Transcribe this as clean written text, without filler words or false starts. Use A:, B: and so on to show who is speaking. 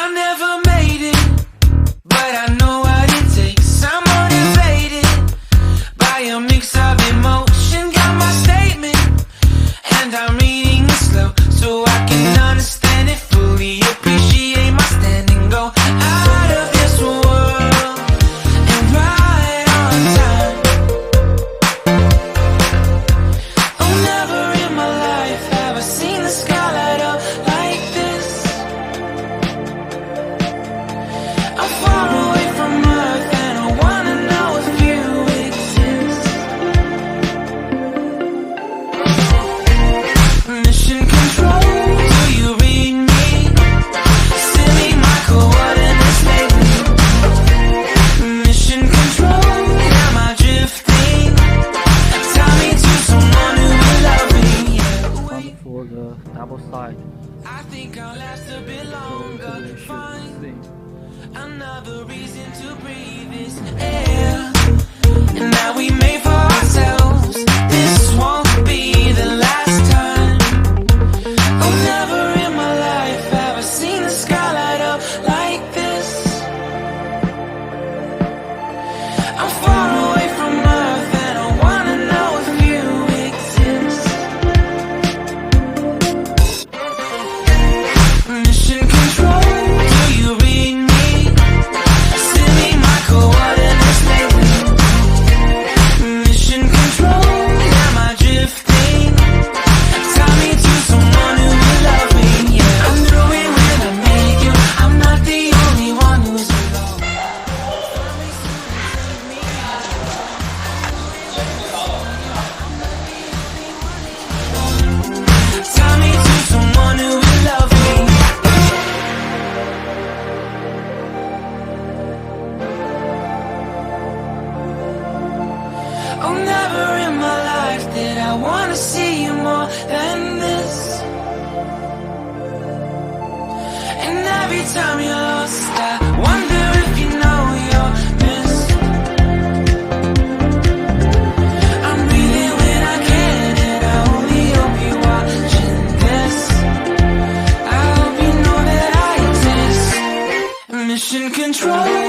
A: I never made it, but I know what it takes. I'm motivated by a mix of emotion. Got my statement, and I'm reading it slow so I can understand it fully. Appreciate my stand and go out of this world and right on time. Oh, never in my life have I seen the sky light up like this. I'm far away from Earth and I wanna know if you exist. Mission control, do you read me? Send me my coordinates lately. Mission control, am I drifting? Tie me to someone who will love me.
B: One for the double side.
A: I think I'll last a bit
B: So
A: longer.
B: today should
A: Find
B: be
A: another reason to breathe this air. And now we made for ourselves. This won't be the last time. Oh, never in my life have I seen the sky light up like this. I'm far away from Earth and I wanna know if you exist. Mission control, do you read me? Send me my coordinates lately. Mission control, am I drifting? Tie me to someone who will love me. Yeah, I knew it when I met you. I'm not the only one who's alone. Tie me to someone who will love me. Oh, never in my life did I wanna see you more than this. And every time you're lost, I wonder if you know you're missed. I'm breathing when I can, and I only hope you're watching this. I hope you know that I exist. Mission control.